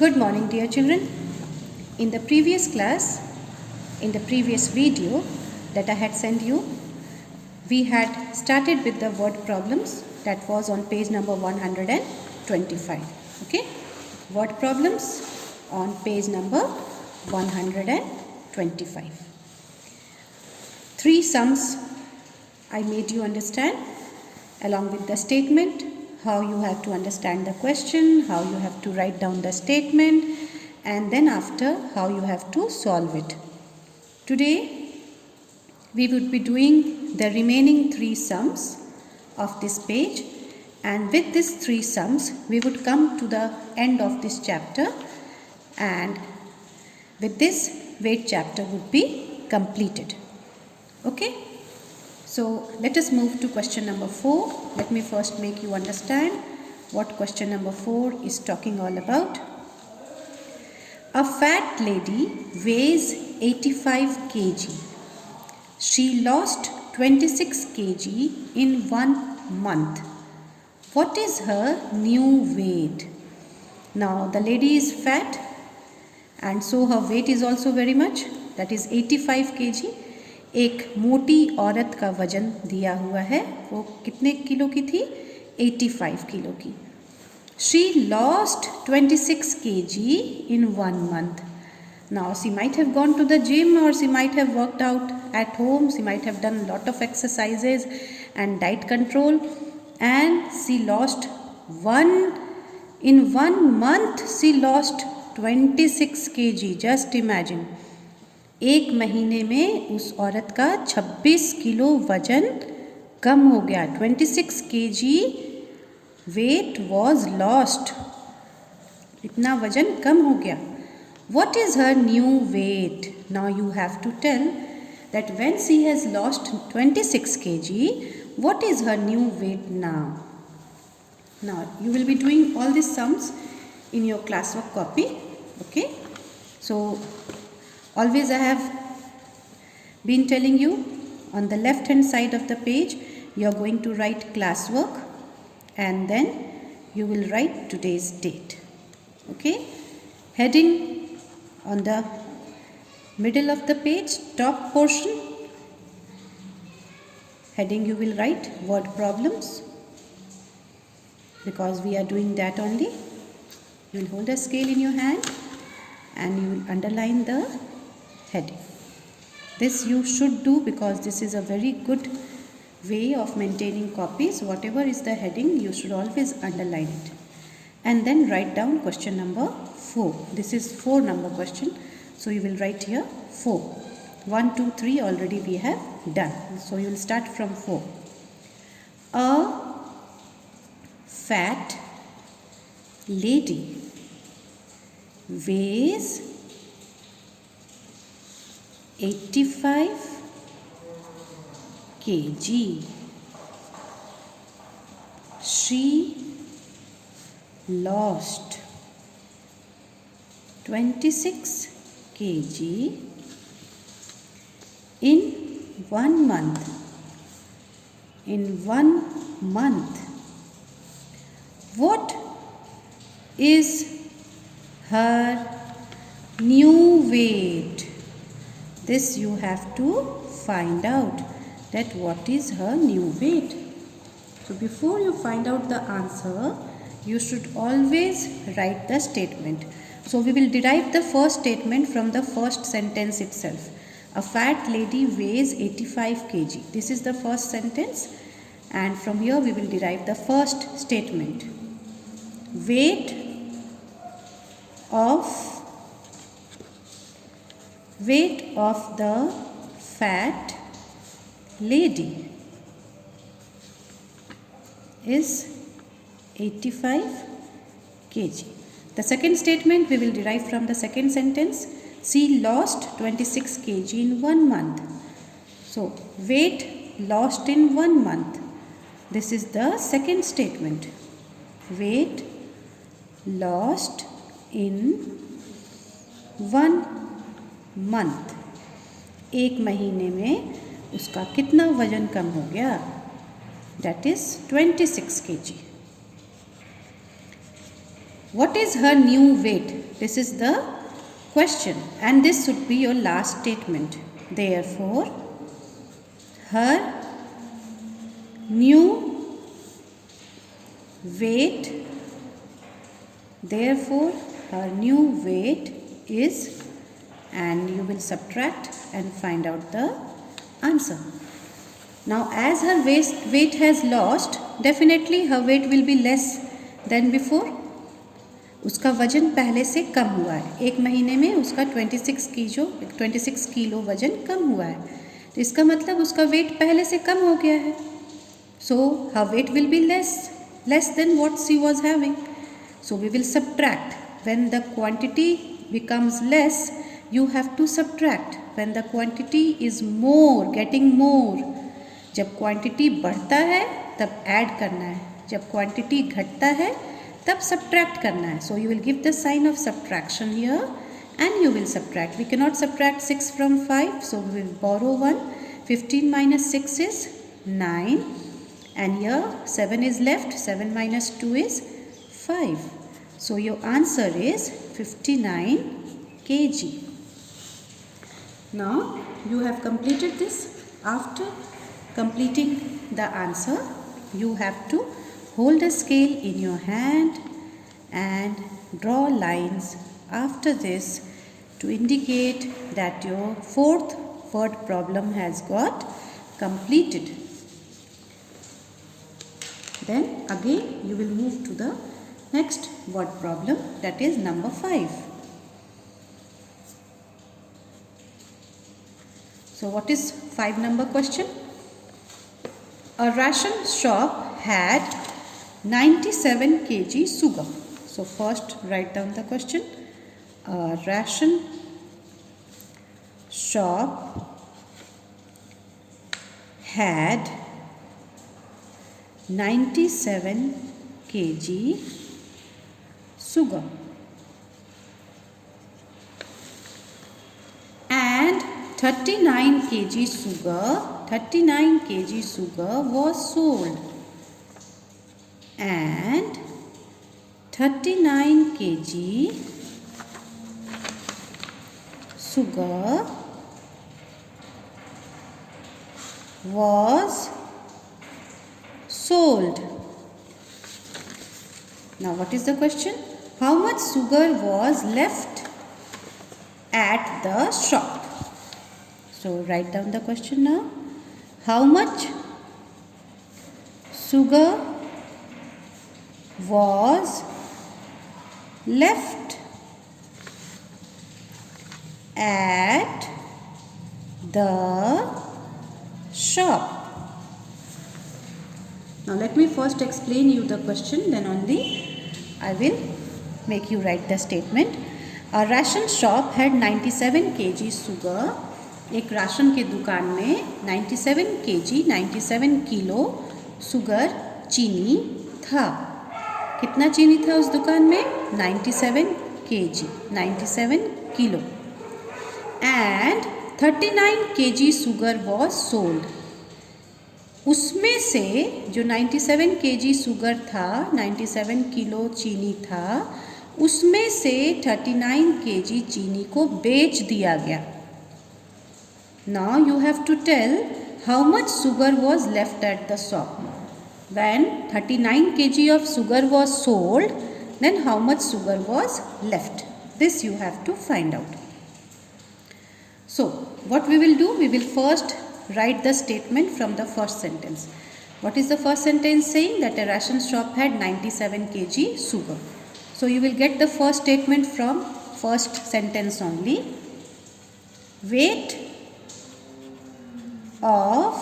Good morning, dear children. In the previous class, in the previous video that I had sent you, we had started with the word problems. That was on page number 125. Okay, word problems on page number 125. Three sums I made you understand, along with the statement, how you have to understand the question, how you have to write down the statement, and then after how you have to solve it. Today we would be doing the remaining three sums of this page, and with these three sums we would come to the end of this chapter, and with this weight chapter would be completed. Okay? So let us move to question number 4. Let me first make you understand what question number 4 is talking all about. A fat lady weighs 85 kg. She lost 26 kg in 1 month. What is her new weight? Now the lady is fat and so her weight is also very much, that is 85 kg. एक मोटी औरत का वजन दिया हुआ है, वो कितने किलो की थी? 85 किलो की. She lost 26 kg in 1 month. Now she might have gone to the gym, or she might have worked out at home. She might have done a lot of exercises and diet control, and she lost in 1 month she lost 26 kg. Just imagine. एक महीने में उस औरत का 26 kilo वजन कम हो गया. 26 kg weight was lost. इतना वजन कम हो गया. What is her new weight? Now you have to tell that when she has lost 26 kg, what is her new weight now? Now you will be doing all these sums in your classwork copy. Okay? So always I have been telling you, on the left hand side of the page you are going to write classwork, and then you will write today's date. Okay? Heading on the middle of the page, top portion, heading you will write word problems, because we are doing that only. You will hold a scale in your hand and you will underline the heading. This you should do, because this is a very good way of maintaining copies. Whatever is the heading, you should always underline it. And then write down question number 4. This is 4 number question. So you will write here 4. 1, 2, 3 already we have done. So you will start from 4. A fat lady weighs 85 kg. She lost 26 kg in 1 month. In 1 month. What is her new weight? This you have to find out, that what is her new weight. So before you find out the answer, you should always write the statement. So we will derive the first statement from the first sentence itself. A fat lady weighs 85 kg. This is the first sentence, and from here we will derive the first statement. Weight of the fat lady is 85 kg. The second statement we will derive from the second sentence. She lost 26 kg in 1 month. So weight lost in 1 month. This is the second statement. Weight lost in 1 month. एक महीने में उसका कितना वजन कम हो गया? That is 26 kg. What is her new weight? This is the question, and this should be your last statement. Therefore, her new weight, therefore her new weight is, and you will subtract and find out the answer. Now as her weight has lost, definitely her weight will be less than before. उसका वजन पहले से कम हुआ है, एक महीने में उसका 26 किलो वजन कम हुआ है, तो इसका मतलब उसका वेट पहले से कम हो गया है. So her weight will be less than what she was having. So we will subtract. When the quantity becomes less, you have to subtract. When the quantity is more, getting more, जब quantity बढ़ता है तब add करना है, जब quantity घटता है तब सब्ट्रैक्ट करना है. So you will give the sign of subtraction here and you will subtract. We cannot subtract 6 from 5, so we will borrow 1. 15 minus 6 is 9, and here 7 is left. 7 minus 2 is 5. So your answer is 59 kg. Now you have completed this. After completing the answer, you have to hold a scale in your hand and draw lines after this to indicate that your fourth word problem has got completed. Then again you will move to the next word problem, that is number 5. So what is 5 number question? A ration shop had 97 kg sugar. So first write down the question. A ration shop had 97 kg sugar and 39 kg sugar was sold, and 39 kg sugar was sold. Now what is the question? How much sugar was left at the shop? So write down the question now. How much sugar was left at the shop? Now let me first explain you the question, then only I will make you write the statement. A ration shop had 97 kg sugar. एक ration के दुकान में 97 kilo sugar चीनी था. कितना चीनी था उस दुकान में? 97 kilo. And 39 kg sugar was sold. उसमें से जो 97 kg शुगर था, 97 किलो चीनी था, उसमें से 39 kg चीनी को बेच दिया गया. Now you have to tell how much sugar was left at the shop. When 39 kg of sugar was sold, then how much sugar was left? This you have to find out. So what we will do? We will first write the statement from the first sentence. What is the first sentence saying? That a ration shop had 97 kg sugar. So you will get the first statement from first sentence only. Weight of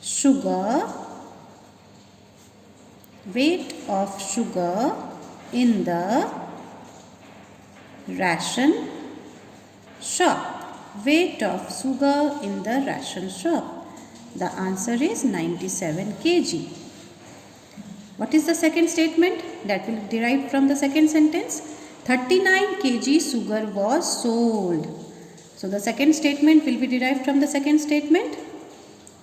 sugar in the ration shop. Weight of sugar in the ration shop. The answer is 97 kg. What is the second statement? That will derive from the second sentence. 39 kg sugar was sold. So the second statement will be derived from the second statement.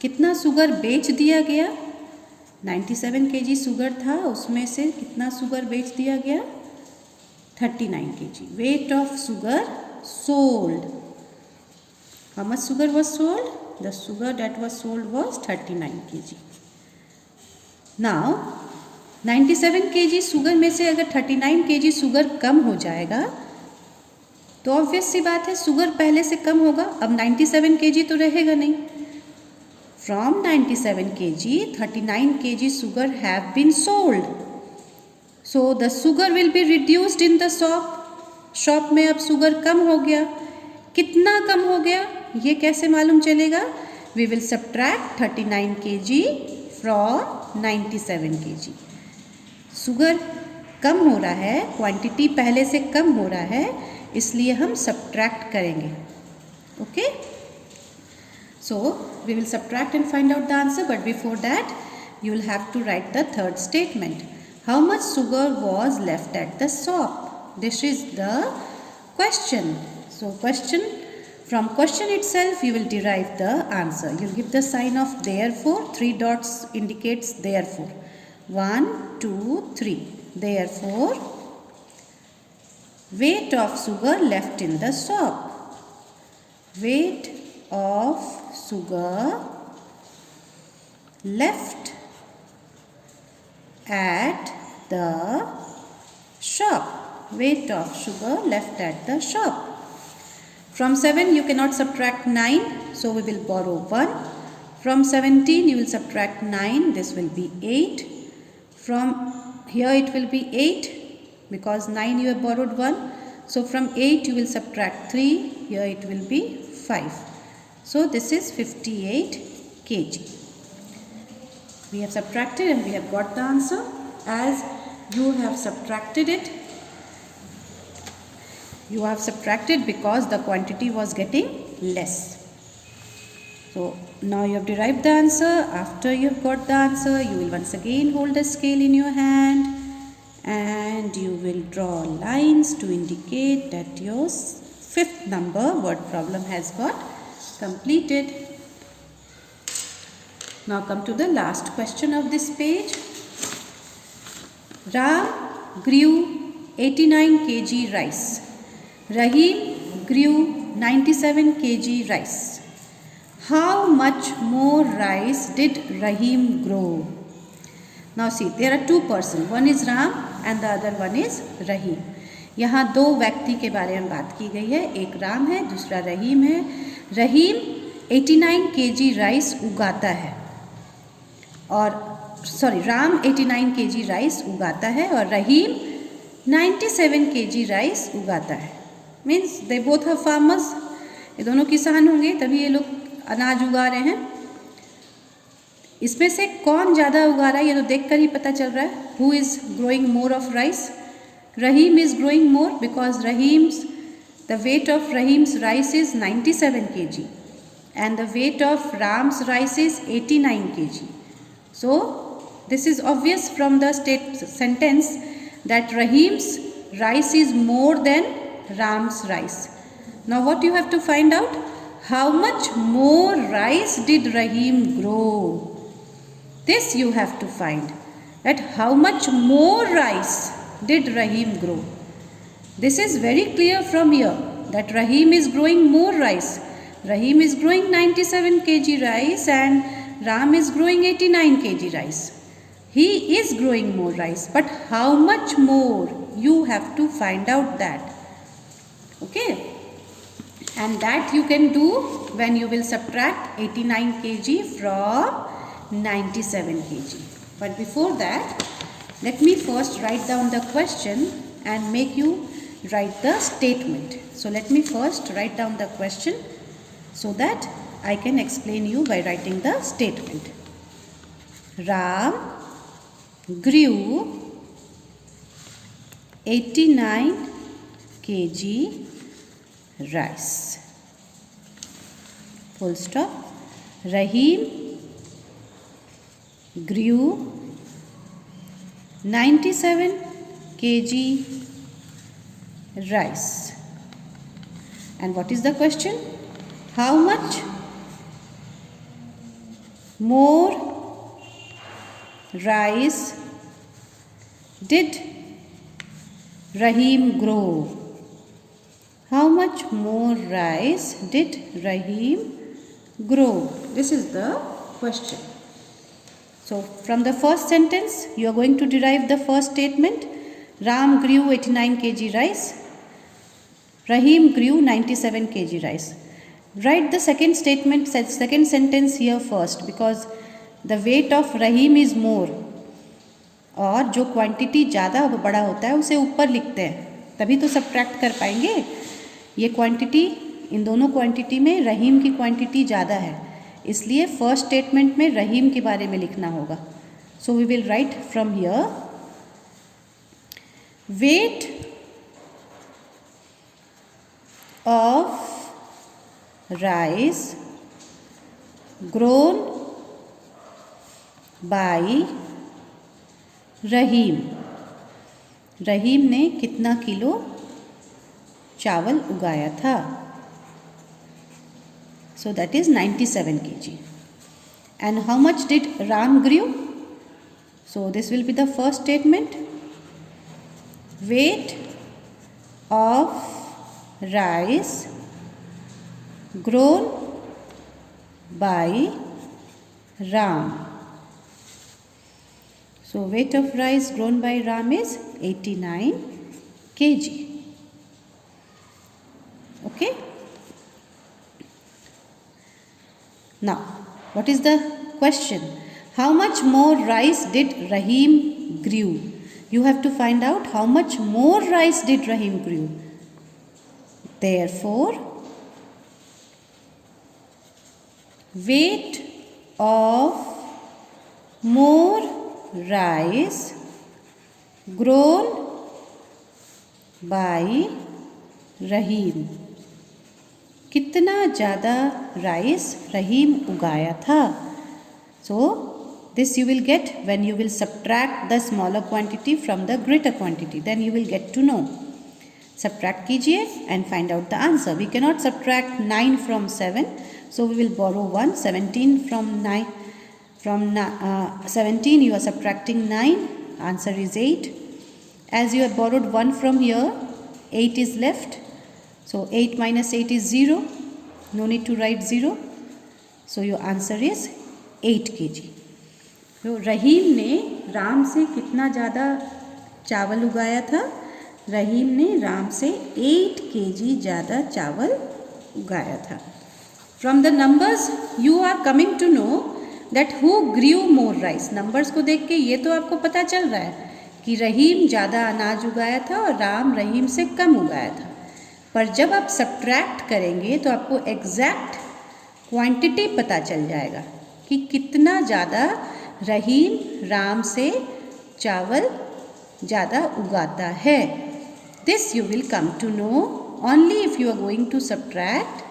कितना sugar बेच दिया गया? 97 kg sugar था, उसमें से कितना sugar बेच दिया गया? 39 kg. Weight of sugar sold. How much sugar was sold? The sugar that was sold was 39 kg. Now 97 kg sugar में से अगर 39 kg शुगर कम हो जाएगा तो ऑब्वियस सी बात है शुगर पहले से कम होगा. अब 97 kg तो रहेगा नहीं. From 97 kg, 39 kg sugar have been sold. So the sugar will be reduced in the shop. Shop में अब शुगर कम हो गया. कितना कम हो गया ये कैसे मालूम चलेगा? We will subtract 39 kg from 97 kg. Sugar कम हो रहा है, क्वांटिटी पहले से कम हो रहा है, इसलिए हम सब्ट्रैक्ट करेंगे. Okay, so we will subtract and find out the answer, but before that you will have to write the third statement. How much sugar was left at the shop? This is the question. So from question itself you will derive the answer. You will give the sign of therefore. 3 dots indicates therefore. 1 2 3. Therefore weight of sugar left in the shop. Weight of sugar left at the shop. Weight of sugar left at the shop. From 7 you cannot subtract 9, so we will borrow 1. From 17 you will subtract 9, this will be 8. From here it will be 8 because 9 you have borrowed 1. So from 8 you will subtract 3, here it will be 5. So this is 58 kg. We have subtracted and we have got the answer. As you have subtracted it, you have subtracted because the quantity was getting less. So now you have derived the answer. After you have got the answer, you will once again hold the scale in your hand and you will draw lines to indicate that your fifth number word problem has got completed. Now come to the last question of this page. Ram grew 89 kg rice. Rahim grew 97 kg rice. How much more rice did Rahim grow? Now see, there are two persons. One is Ram and the other one is Rahim. यहाँ दो व्यक्ति के बारे में बात की गई है. एक राम है, दूसरा रहीम है. रहीम 89 kg राइस उगाता है और राम 89 kg राइस उगाता है और रहीम 97 kg राइस उगाता है. Means they both are farmers. ये दोनों किसान होंगे तभी ये लोग अनाज उगा रहे हैं. इसमें से कौन ज़्यादा उगा रहा है ये तो देखकर ही पता चल रहा है. Who is growing more of rice? Rahim is growing more because the weight of Rahim's rice is 97 kg and the weight of Ram's rice is 89 kg. So this is obvious from the sentence that Rahim's rice is more than Ram's rice. Now what you have to find out? How much more rice did Rahim grow? This you have to find. That how much more rice did Rahim grow? This is very clear from here that Rahim is growing more rice. Rahim is growing 97 kg rice and Ram is growing 89 kg rice. He is growing more rice, but how much more? You have to find out that. Okay? And that you can do when you will subtract 89 kg from 97 kg. But before that, let me first write down the question and make you write the statement. So let me first write down the question so that I can explain you by writing the statement. Ram grew 89 kg rice. Full stop. Rahim grew 97 kg rice. And what is the question? How much more rice did Rahim grow? How much more rice did Rahim grow? This is the question. So from the first sentence, you are going to derive the first statement. Ram grew 89 kg rice. Rahim grew 97 kg rice. Write the second statement, second sentence here first, because the weight of Rahim is more. और जो quantity ज़्यादा बड़ा होता है उसे ऊपर लिखते हैं, तभी तो सब्ट्रैक्ट कर पाएंगे. ये क्वांटिटी, इन दोनों क्वांटिटी में रहीम की क्वांटिटी ज़्यादा है, इसलिए फर्स्ट स्टेटमेंट में रहीम के बारे में लिखना होगा. So we will write from here, weight of rice grown by Rahim. Rahim ने कितना किलो चावल उगाया था? So that is 97 kg. And how much did Ram grew? So this will be the first statement. Weight of rice grown by Ram. So weight of rice grown by Ram is 89 kg. Okay. Now, what is the question? How much more rice did Rahim grew? You have to find out how much more rice did Rahim grew. Therefore, weight of more rice grown by Rahim. कितना ज़्यादा rice Rahim उगाया था? So this you will get when you will subtract the smaller quantity from the greater quantity, then you will get to know. Subtract कीजिए and find out the answer. We can not subtract 9 from 7, so we will borrow 1. 17 from 9, from 17 you are subtracting 9, answer is 8. As you have borrowed 1 from here, 8 is left. So 8 minus 8 is 0. No need to write 0. So your answer is 8 kg. तो रहीम ने राम से कितना ज़्यादा चावल उगाया था? रहीम ने राम से 8 kg ज़्यादा चावल उगाया था. From the numbers you are coming to know that who grew more rice. Numbers को देख के ये तो आपको पता चल रहा है कि रहीम ज़्यादा अनाज उगाया था और राम रहीम से कम उगाया था. पर जब आप सब्ट्रैक्ट करेंगे तो आपको एग्जैक्ट क्वांटिटी पता चल जाएगा कि कितना ज़्यादा रहीम राम से चावल ज़्यादा उगाता है. This you will come to know only if you are going to subtract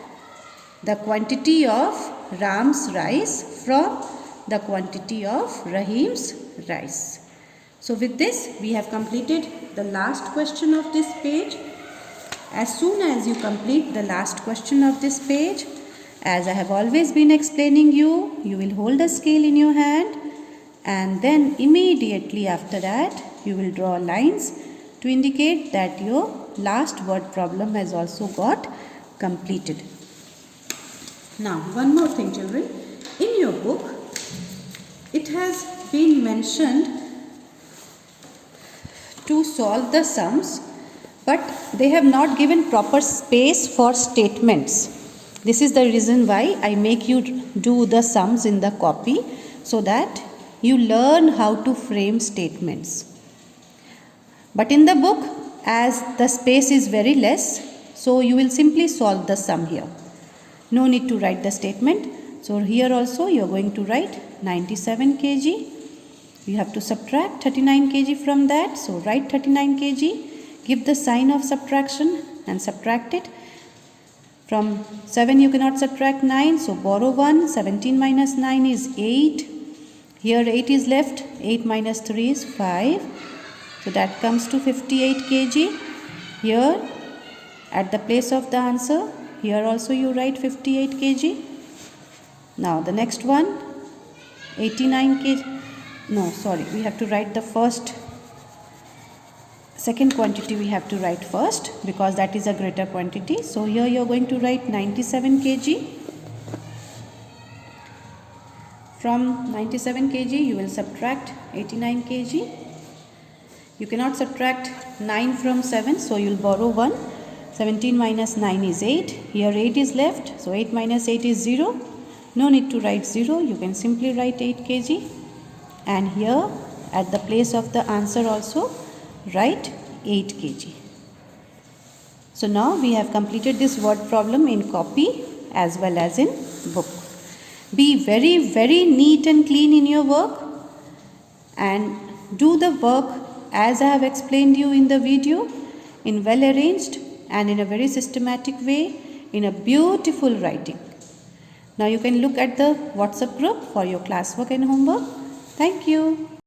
the quantity of Ram's rice from the quantity of Rahim's rice. So with this we have completed the last question of this page. As soon as you complete the last question of this page, as I have always been explaining you, you will hold a scale in your hand and then immediately after that you will draw lines to indicate that your last word problem has also got completed. Now, one more thing, children. In your book, it has been mentioned to solve the sums, but they have not given proper space for statements. This is the reason why I make you do the sums in the copy, so that you learn how to frame statements. But in the book, as the space is very less, so you will simply solve the sum here. No need to write the statement. So here also you are going to write 97 kg. You have to subtract 39 kg from that. So write 39 kg. Give the sign of subtraction and subtract it. From 7 you cannot subtract 9. So borrow 1. 17 minus 9 is 8. Here 8 is left. 8 minus 3 is 5. So that comes to 58 kg. Here at the place of the answer, here also you write 58 kg. Now the next one, 89 kg. No, sorry, we have to write the second quantity we have to write first, because that is a greater quantity. So here you are going to write 97 kg. From 97 kg you will subtract 89 kg. You cannot subtract 9 from 7, so you will borrow 1. 17 minus 9 is 8. Here 8 is left, so 8 minus 8 is 0. No need to write 0, you can simply write 8 kg. And here at the place of the answer also write 8 kg. So now we have completed this word problem in copy as well as in book. Be very, very neat and clean in your work and do the work as I have explained you in the video, in well arranged and in a very systematic way, in a beautiful writing. Now you can look at the WhatsApp group for your classwork and homework. Thank you.